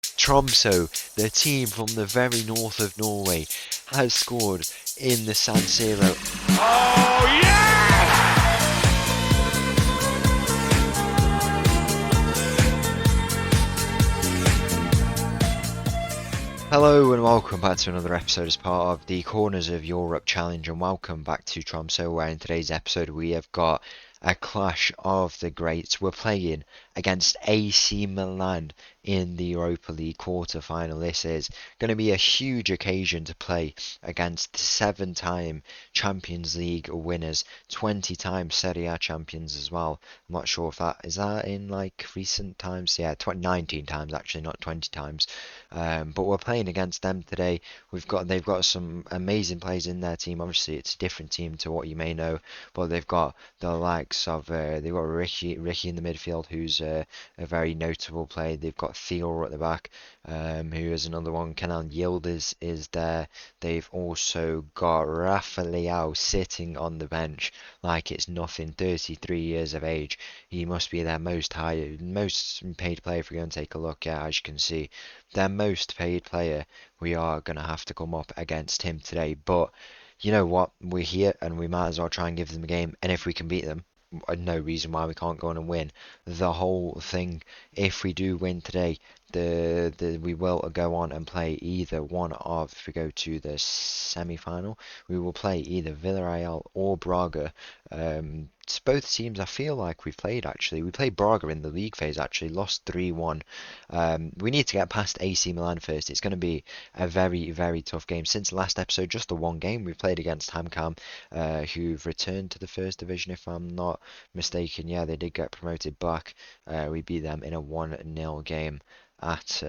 Tromso, the team from the very north of Norway, has scored in the San Siro. Oh, yes! Hello and welcome back to another episode as part of the Corners of Europe Challenge, and welcome back to Tromso, where in today's episode we have got a clash of the greats. We're playing against AC Milan in the Europa League quarter-final. This is going to be a huge occasion to play against the 7-time Champions League winners, 20-time Serie A champions as well. I'm not sure if that is that in like recent times. Yeah, 19 times actually, not 20 times. But we're playing against them today. They've got some amazing players in their team. Obviously, it's a different team to what you may know, but they've got the likes of they've got Ricky in the midfield, who's a very notable player. They've got Theo at the back, who is another one. Kenan Yildiz is there. They've also got Rafael sitting on the bench like it's nothing. 33 years of age. He must be their most paid player. If we go and take a look, yeah, as you can see, their most paid player. We are gonna have to come up against him today, but you know what? We're here and we might as well try and give them a game. And if we can beat them, no reason why we can't go on and win the whole thing. If we do win today, we will go on and play either one of, if we go to the semi-final, we will play either Villarreal or Braga. Both teams I feel like we've played actually. We played Braga in the league phase actually, lost 3-1. We need to get past AC Milan first. It's going to be a very, very tough game. Since the last episode, just the one game we've played against Hamkam, who've returned to the first division if I'm not mistaken. Yeah, they did get promoted back. We beat them in a 1-0 game at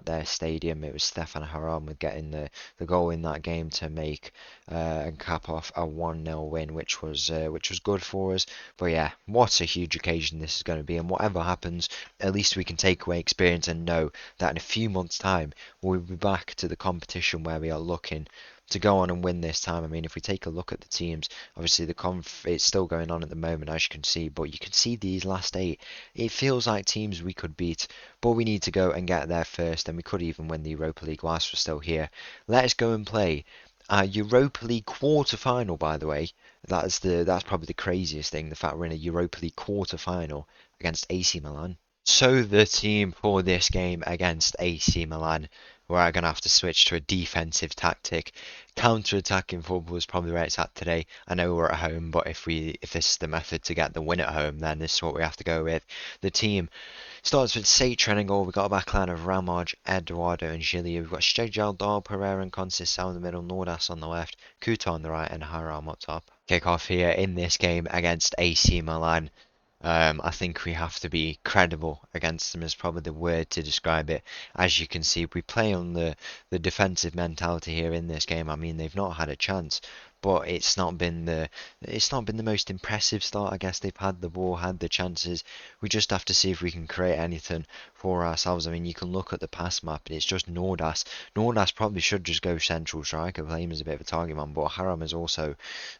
their stadium. It was Stefan Haram with getting the goal in that game to make and cap off a 1-0 win, which was good for us. But yeah, what a huge occasion this is going to be, and whatever happens, at least we can take away experience and know that in a few months' time we'll be back to the competition where we are looking to go on and win this time. I mean, if we take a look at the teams, obviously it's still going on at the moment, as you can see, but you can see these last 8. It feels like teams we could beat, but we need to go and get there first, and we could even win the Europa League whilst we're still here. Let's go and play Europa League quarter-final, by the way. That's probably the craziest thing, the fact we're in a Europa League quarter-final against AC Milan. So the team for this game against AC Milan, we're going to have to switch to a defensive tactic. Counter-attacking football is probably where it's at today. I know we're at home, but if this is the method to get the win at home, then this is what we have to go with. The team starts with Satran in goal. We've got a backline of Ramaj, Eduardo and Gilio. We've got Stejal, Dahl, Pereira and Conceição in the middle, Nordas on the left, Kuta on the right and Haram up top. Kick off here in this game against AC Milan. I think we have to be credible against them is probably the word to describe it. As you can see, we play on the defensive mentality here in this game. I mean, they've not had a chance, but it's not been the most impressive start. I guess they've had the ball, had the chances. We just have to see if we can create anything for ourselves. I mean, you can look at the pass map and it's just Nordas. Nordas probably should just go central striker, play him as a bit of a target man, but Haram is also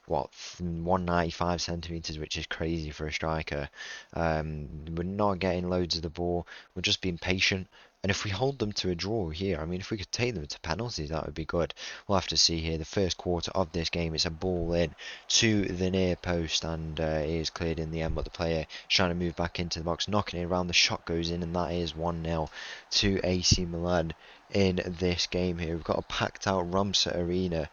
195 centimeters, which is crazy for a striker. We're not getting loads of the ball. We're just being patient. And if we hold them to a draw here, I mean, if we could take them to penalties, that would be good. We'll have to see here. The first quarter of this game, it's a ball in to the near post, and it is cleared in the end. But the player is trying to move back into the box, knocking it around. The shot goes in, and that is 1-0 to AC Milan in this game here. We've got a packed out Tromsø arena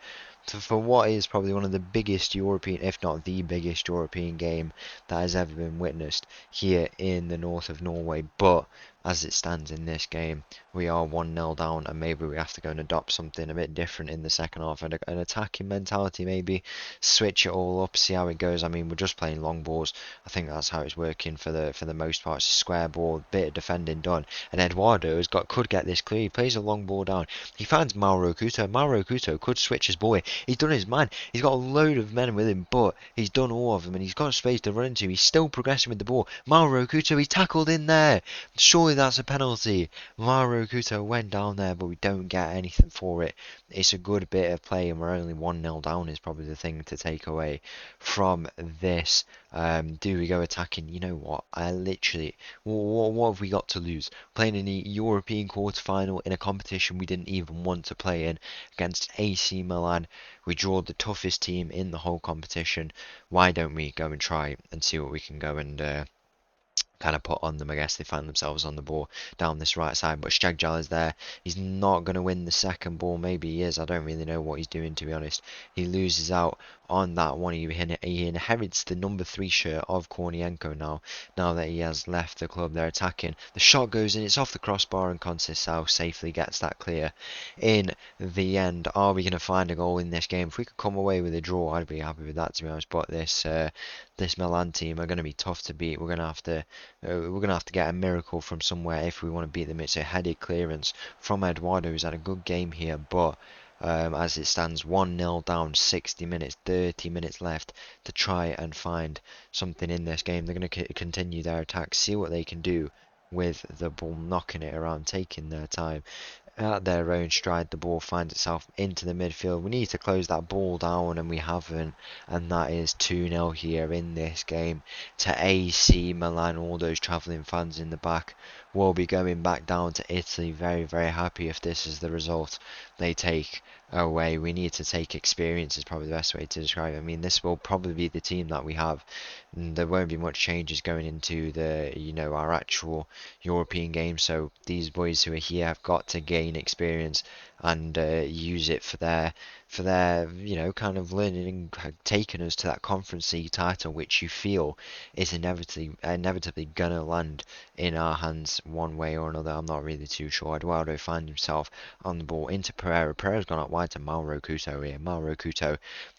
for what is probably one of the biggest European, if not the biggest European game that has ever been witnessed here in the north of Norway. But as it stands in this game, we are 1-0 down, and maybe we have to go and adopt something a bit different in the second half, an attacking mentality maybe, switch it all up, see how it goes. I mean, we're just playing long balls. I think that's how it's working for the most part. It's a square ball, bit of defending done, and Eduardo could get this clear. He plays a long ball down. He finds Mauro Couto. Mauro Couto could switch his ball. He's done his man. He's got a load of men with him, but he's done all of them, and he's got space to run into. He's still progressing with the ball. Mauro Couto, he tackled in there. Surely surely that's a penalty. Mauro Couto went down there, but we don't get anything for it. It's a good bit of play, and we're only 1-0 down is probably the thing to take away from this. Do we go attacking? You know what? I literally, what have we got to lose? Playing in the European quarterfinal in a competition we didn't even want to play in against AC Milan. We draw the toughest team in the whole competition. Why don't we go and try and see what we can go and kind of put on them? I guess they find themselves on the ball down this right side, but Shagjal is there. He's not going to win the second ball. Maybe he is. I don't really know what he's doing, to be honest. He loses out on that one. He inherits the number 3 shirt of Kornienko now that he has left the club. They're attacking. The shot goes in. It's off the crossbar, and Conceição safely gets that clear. In the end, are we going to find a goal in this game? If we could come away with a draw, I'd be happy with that, to be honest. But this Milan team are going to be tough to beat. We're gonna have to get a miracle from somewhere if we want to beat them. It's a headed clearance from Eduardo, who's had a good game here, but as it stands 1-0 down, 60 minutes, 30 minutes left to try and find something in this game. They're going to continue their attack, see what they can do with the ball, knocking it around, taking their time. At their own stride, the ball finds itself into the midfield. We need to close that ball down, and we haven't. And that is 2-0 here in this game to AC Milan. All those travelling fans in the back will be going back down to Italy. Very, very happy if this is the result they take away. We need to take experience is probably the best way to describe it. I mean, this will probably be the team that we have. There won't be much changes going into our actual European game. So these boys who are here have got to gain experience and use it for their kind of learning and taking us to that Conference League title, which you feel is inevitably gonna land in our hands one way or another. I'm not really too sure. Eduardo finds himself on the ball into Pereira. Pereira's gone out wide to Mauro Couto here. Mauro Couto,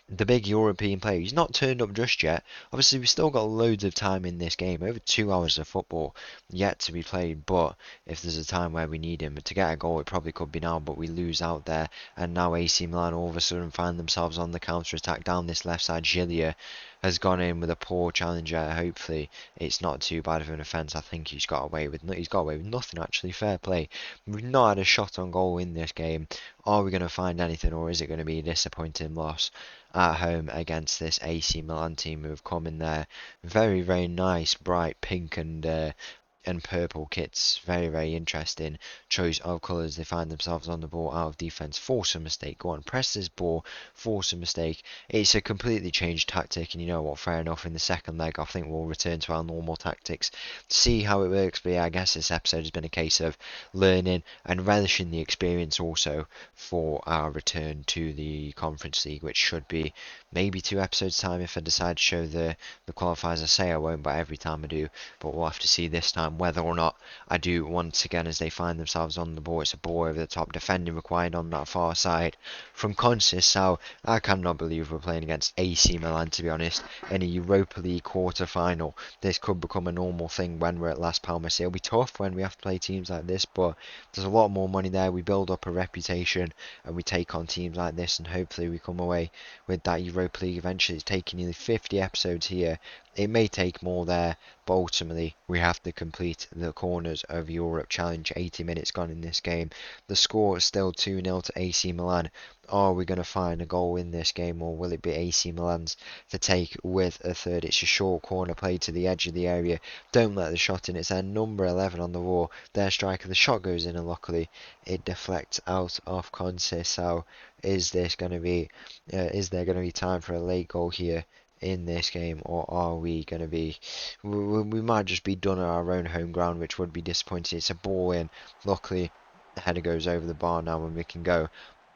the big European player. He's not turned up just yet. Obviously, we've still got loads of time in this game. Over 2 hours of football yet to be played. But if there's a time where we need him to get a goal, it probably could be now. But we lose out there. And now AC Milan all of a sudden find themselves on the counter-attack down this left side. Gilia has gone in with a poor challenger. Hopefully, it's not too bad of an offence. I think he's got away with nothing, actually. Fair play. We've not had a shot on goal in this game. Are we going to find anything, or is it going to be a disappointing loss at home against this AC Milan team who have come in there very, very nice, bright pink and purple kits? Very, very interesting choice of colours. They find themselves on the ball out of defence. Force a mistake. Go on, press this ball. Force a mistake. It's a completely changed tactic, and you know what? Fair enough. In the second leg, I think we'll return to our normal tactics. See how it works. But yeah, I guess this episode has been a case of learning and relishing the experience also for our return to the Conference League, which should be maybe 2 episodes time if I decide to show the qualifiers. I say I won't, but every time I do. But we'll have to see this time whether or not I do once again as they find themselves on the ball. It's a ball over the top, defending required on that far side from Conceição. I cannot believe we're playing against AC Milan, to be honest, in a Europa League quarter-final. This could become a normal thing when we're at Las Palmas. It'll be tough when we have to play teams like this, but there's a lot more money there. We build up a reputation and we take on teams like this, and hopefully we come away with that Europa League eventually. It's taking nearly 50 episodes here. It may take more there, but ultimately we have to complete the corners of Europe challenge. 80 minutes gone in this game. The score is still 2-0 to AC Milan. Are we going to find a goal in this game, or will it be AC Milan's to take with a third? It's a short corner played to the edge of the area. Don't let the shot in. It's their number 11 on the wall. Their striker. The shot goes in, and luckily it deflects out of Conceição. Is there going to be time for a late goal here in this game, or are we going to be we might just be done at our own home ground, which would be disappointing. It's a ball in. Luckily the header goes over the bar now, and we can go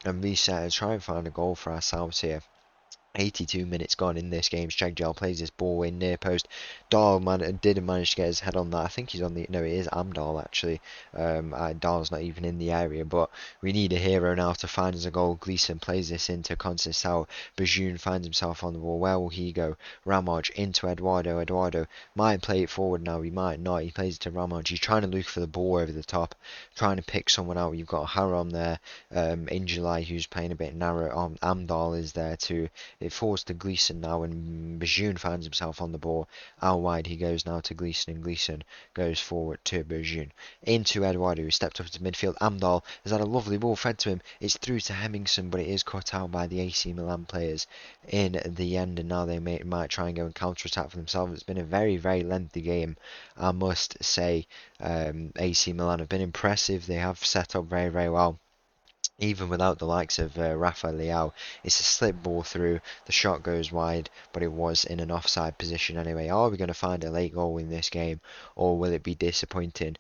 and reset and try and find a goal for ourselves here. 82 minutes gone in this game. Shagjal plays this ball in near post. Dahl didn't manage to get his head on that. I think he's on the... No, it is Amdahl, actually. Dahl's not even in the area, but we need a hero now to find us a goal. Gleason plays this into Conceição. Bajun finds himself on the ball. Where will he go? Ramaj into Eduardo. Eduardo might play it forward now. He might not. He plays it to Ramaj. He's trying to look for the ball over the top, trying to pick someone out. You've got Haram there in July, who's playing a bit narrow. Amdahl is there too. It falls to Gleeson now, and Bajun finds himself on the ball. Out wide he goes now to Gleeson, and Gleeson goes forward to Bajun. Into Eduardo, who stepped up to midfield. Amdahl has had a lovely ball fed to him. It's through to Hemmingson, but it is cut out by the AC Milan players in the end, and now they might try and go and counter-attack for themselves. It's been a very, very lengthy game, I must say. AC Milan have been impressive. They have set up very, very well. Even without the likes of Rafa Leao, it's a slip ball through. The shot goes wide, but it was in an offside position anyway. Are we going to find a late goal in this game, or will it be disappointing?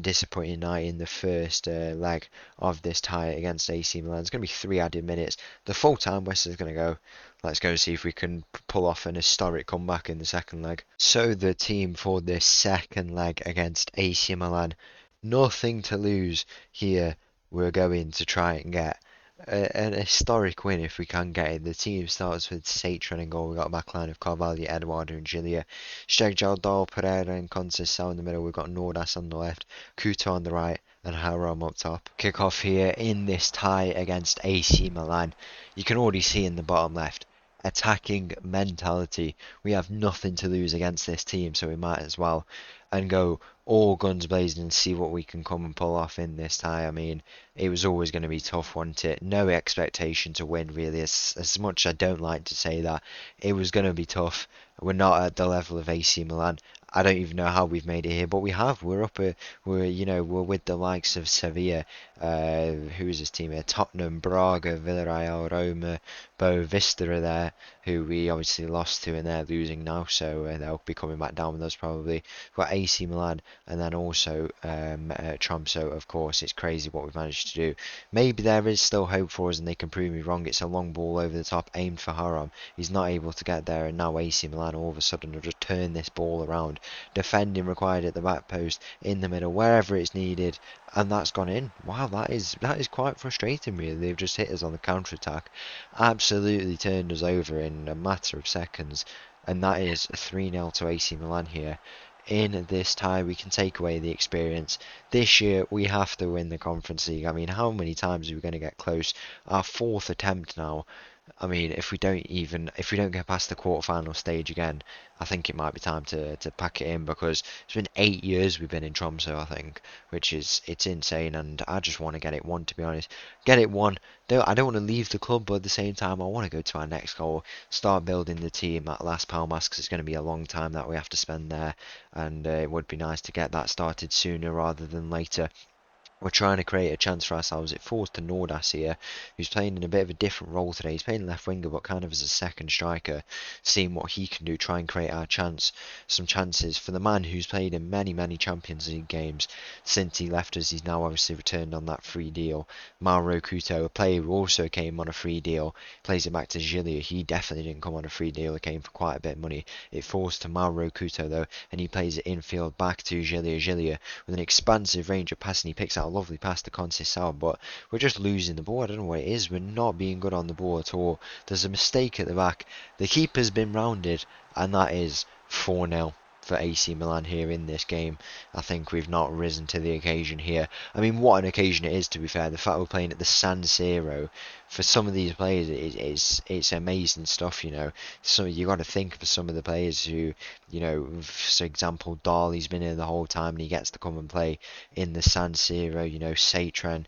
Disappointing night in the first leg of this tie against AC Milan. It's going to be 3 added minutes. The full time West is going to go. Let's go see if we can pull off an historic comeback in the second leg. So the team for this second leg against AC Milan. Nothing to lose here. We're going to try and get an historic win if we can get it. The team starts with Satran in goal. We've got a backline of Carvalho, Eduardo and Gilia. Shegjal, Dahl, Pereira and Conceição in the middle. We've got Nordas on the left, Kuto on the right and Haram up top. Kick off here in this tie against AC Milan. You can already see in the bottom left, attacking mentality. We have nothing to lose against this team, so we might as well and go all guns blazing and see what we can come and pull off in this tie. I mean, it was always going to be tough, wasn't it? No expectation to win, really. As much as I don't like to say that, it was going to be tough. We're not at the level of AC Milan. I don't even know how we've made it here, but we have. We're up. We're with the likes of Sevilla. Who is this team here? Tottenham, Braga, Villarreal, Roma, Bo Vista are there, who we obviously lost to, and they're losing now, so they'll be coming back down with us probably. We've got AC Milan, and then also Tromso, of course. It's crazy what we've managed to do. Maybe there is still hope for us, and they can prove me wrong. It's a long ball over the top, aimed for Haram. He's not able to get there, and now AC Milan all of a sudden will just turn this ball around. Defending required at the back post, in the middle, wherever it's needed, and that's gone in. Wow, that is quite frustrating, really. They've just hit us on the counter attack, absolutely turned us over in a matter of seconds, and that is 3-0 to AC Milan here. In this tie, we can take away the experience. This year, we have to win the Conference League. I mean, how many times are we going to get close? Our 4th attempt now. I mean, if we don't get past the quarterfinal stage again, I think it might be time to pack it in, because it's been 8 years we've been in Tromso, I think, it's insane, and I just want to get it won, to be honest. Get it won. I don't want to leave the club, but at the same time, I want to go to our next goal, start building the team at Las Palmas, because it's going to be a long time that we have to spend there, and it would be nice to get that started sooner rather than later. We're trying to create a chance for ourselves. It falls to Nordas here, who's playing in a bit of a different role today. He's playing left winger, but kind of as a second striker, seeing what he can do, try and create some chances for the man who's played in many, many Champions League games since he left us. He's now obviously returned on that free deal. Mauro Couto, a player who also came on a free deal, plays it back to Gilia. He definitely didn't come on a free deal. It came for quite a bit of money. It falls to Mauro Couto, though, and he plays it infield back to Gilia. Gilia, with an expansive range of passing, he picks out a lovely pass to Conceição, but we're just losing the ball. I don't know what it is. We're not being good on the ball at all. There's a mistake at the back. The keeper's been rounded, and that is 4-0 for AC Milan here in this game. I think we've not risen to the occasion here. I mean, what an occasion it is, to be fair. The fact we're playing at the San Siro, for some of these players, it's amazing stuff, you know. So you got to think for some of the players who, you know, for example, Dahl, he's been here the whole time and he gets to come and play in the San Siro. You know, Satran,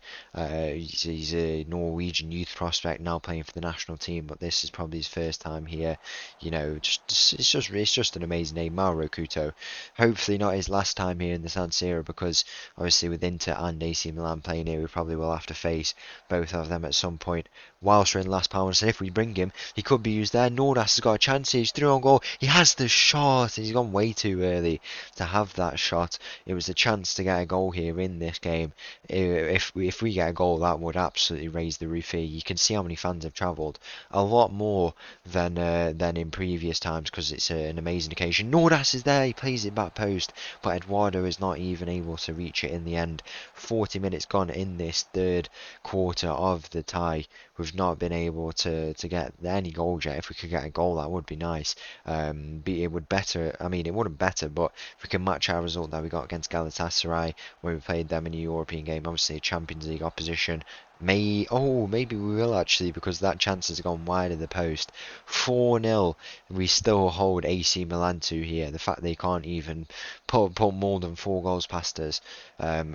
he's a Norwegian youth prospect now playing for the national team, but this is probably his first time here. You know, it's just an amazing name, Mauro Couto. Hopefully not his last time here in the San Siro, because obviously with Inter and AC Milan playing here, we probably will have to face both of them at some point whilst we're in Las Palmas. And if we bring him, he could be used there. Nordas has got a chance. He's through on goal. He has the shot. He's gone way too early to have that shot. It was a chance to get a goal here in this game. If we get a goal, that would absolutely raise the roof here. You can see how many fans have travelled. A lot more than in previous times, because it's an amazing occasion. Nordas is there. He plays it back post, but Eduardo is not even able to reach it in the end. 40 minutes gone in this third quarter of the tie. we've not been able to get any goals yet. If we could get a goal, that would be nice. It would better. I mean, it wouldn't better, but if we can match our result that we got against Galatasaray when we played them in a European game, obviously a Champions League opposition. Maybe we will actually, because that chance has gone wide of the post. 4-0. We still hold AC Milan to here. The fact they can't even put more than 4 goals past us.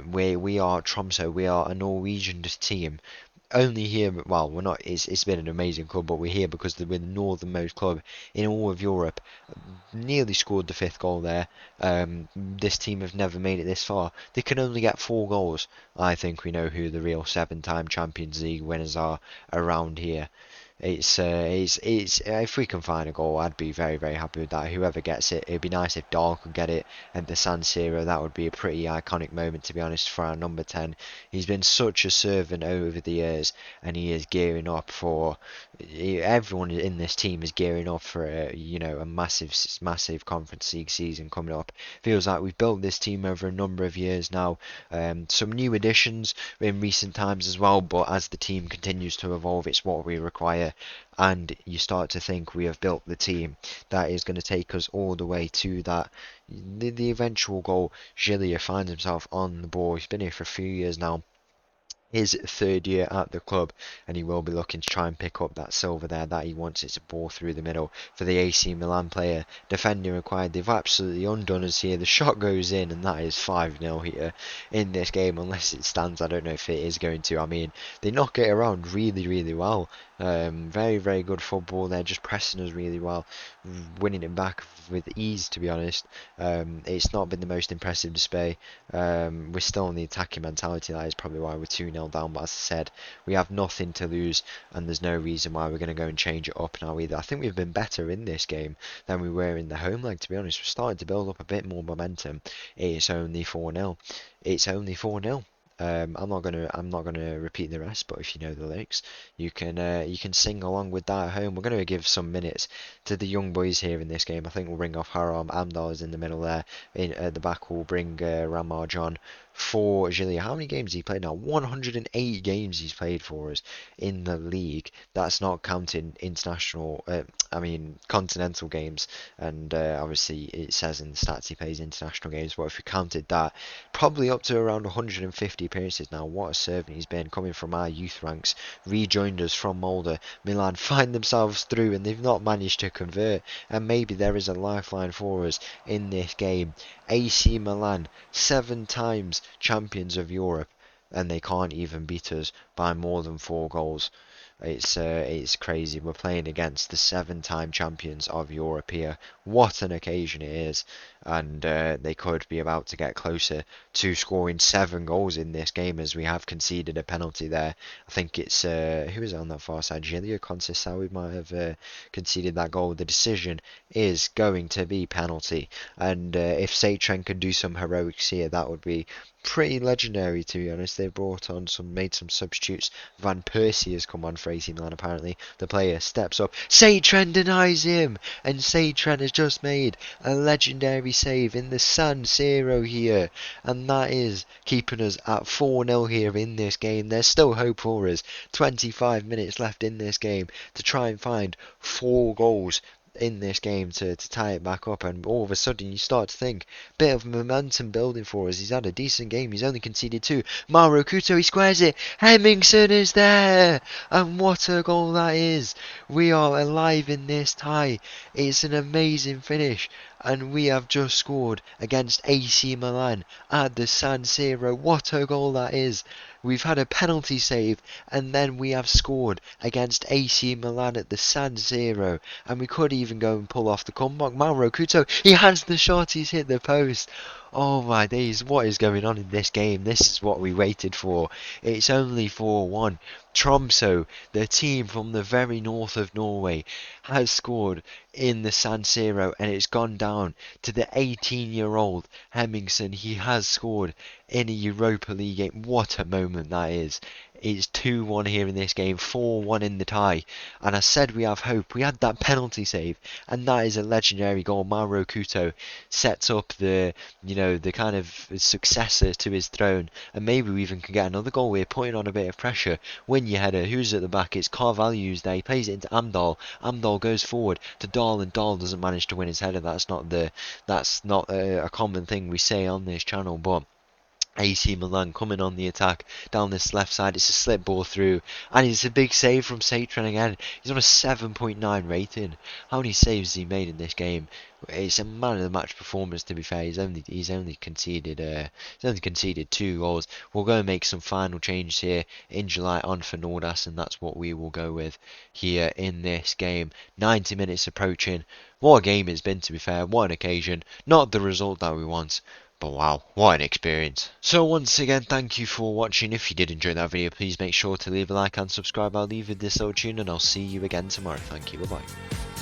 We are Tromso. We are a Norwegian team only here. Well, we're not. It's been an amazing club, but we're here because we're the northernmost club in all of Europe. Nearly scored the 5th goal there. This team have never made it this far. They can only get 4 goals. I think we know who the real 7-time Champions League winners are around here. It's if we can find a goal, I'd be very, very happy with that. Whoever gets it, it'd be nice if Dahl could get it at the San Siro. That would be a pretty iconic moment, to be honest, for our number 10. He's been such a servant over the years, and he is gearing up for. Everyone in this team is gearing up for a massive Conference League season coming up. Feels like we've built this team over a number of years now. Some new additions in recent times as well, but as the team continues to evolve, it's what we require. And you start to think we have built the team that is going to take us all the way to that the eventual goal. Gillier finds himself on the ball. He's been here for a few years now, his 3rd year at the club, and he will be looking to try and pick up that silver there that he wants. It's a ball through the middle for the AC Milan player. Defending required. They've absolutely undone us here. The shot goes in, and that is 5-0 here in this game, unless it stands. I don't know if it is going to. I mean, they knock it around really, really well. Very, very good football. They're just pressing us really well, winning it back with ease, to be honest. It's not been the most impressive display. We're still in the attacking mentality. That is probably why we're 2-0 down. But as I said, we have nothing to lose, and there's no reason why we're going to go and change it up now either. I think we've been better in this game than we were in the home leg, to be honest. We're starting to build up a bit more momentum. It's only 4-0. It's only 4-0. I'm not gonna repeat the rest, but if you know the lyrics, you can sing along with that at home. We're gonna give some minutes to the young boys here in this game. I think we'll bring off Haram. Amdal is in the middle there. At the back, we'll bring Ramar John for Gillier. How many games has he played now? 108 games he's played for us in the league. That's not counting international, continental games. And obviously it says in the stats he plays international games. But if we counted that, probably up to around 150 appearances now. What a servant he's been, coming from our youth ranks. Rejoined us from Molde. Milan find themselves through, and they've not managed to convert. And maybe there is a lifeline for us in this game. AC Milan, 7 times champions of Europe, and they can't even beat us by more than 4 goals. It's crazy. We're playing against the 7-time champions of Europe here. What an occasion it is. And they could be about to get closer to scoring 7 goals in this game, as we have conceded a penalty there. I think it's who is on that far side? Gilio Conceição might have conceded that goal. The decision is going to be penalty, and if Satren can do some heroics here, that would be pretty legendary, to be honest. They've made some substitutes. Van Persie has come on for AC Milan, apparently. The player steps up. Satren denies him, and Satren has just made a legendary save in the San Siro here, and that is keeping us at 4-0 here in this game. There's still hope for us. 25 minutes left in this game to try and find 4 goals in this game to tie it back up, and all of a sudden you start to think bit of momentum building for us. He's had a decent game. He's only conceded 2. Mauro Couto, he squares it. Hemmingson is there, and what a goal that is. We are alive in this tie. It's an amazing finish, and we have just scored against AC Milan at the San Siro. What a goal that is. We've had a penalty save, and then we have scored against AC Milan at the San Siro, and we could even go and pull off the comeback. Mauro Couto, he has the shot, he's hit the post. Oh my days, what is going on in this game? This is what we waited for. It's only 4-1. Tromso, the team from the very north of Norway, has scored in the San Siro, and it's gone down to the 18-year-old Hemmingson. He has scored in a Europa League game. What a moment that is. It's 2-1 here in this game, 4-1 in the tie. And I said we have hope. We had that penalty save, and that is a legendary goal. Mauro Couto sets up the kind of successor to his throne, and maybe we even can get another goal. We're putting on a bit of pressure. Win your header. Who's at the back? It's Carvalho's there. He plays it into Amdahl. Amdahl goes forward to Dahl, and Dahl doesn't manage to win his header. That's not a common thing we say on this channel, but AC Milan coming on the attack down this left side. It's a slip ball through, and it's a big save from Satran again. He's on a 7.9 rating. How many saves has he made in this game? It's a man of the match performance. To be fair, he's only conceded 2 goals. We'll go and make some final changes here in July on for Nordas, and that's what we will go with here in this game. 90 minutes approaching. What a game it's been, to be fair. What an occasion. Not the result that we want, but wow, what an experience. So once again, thank you for watching. If you did enjoy that video, please make sure to leave a like and subscribe. I'll leave you with this little tune, and I'll see you again tomorrow. Thank you, bye bye.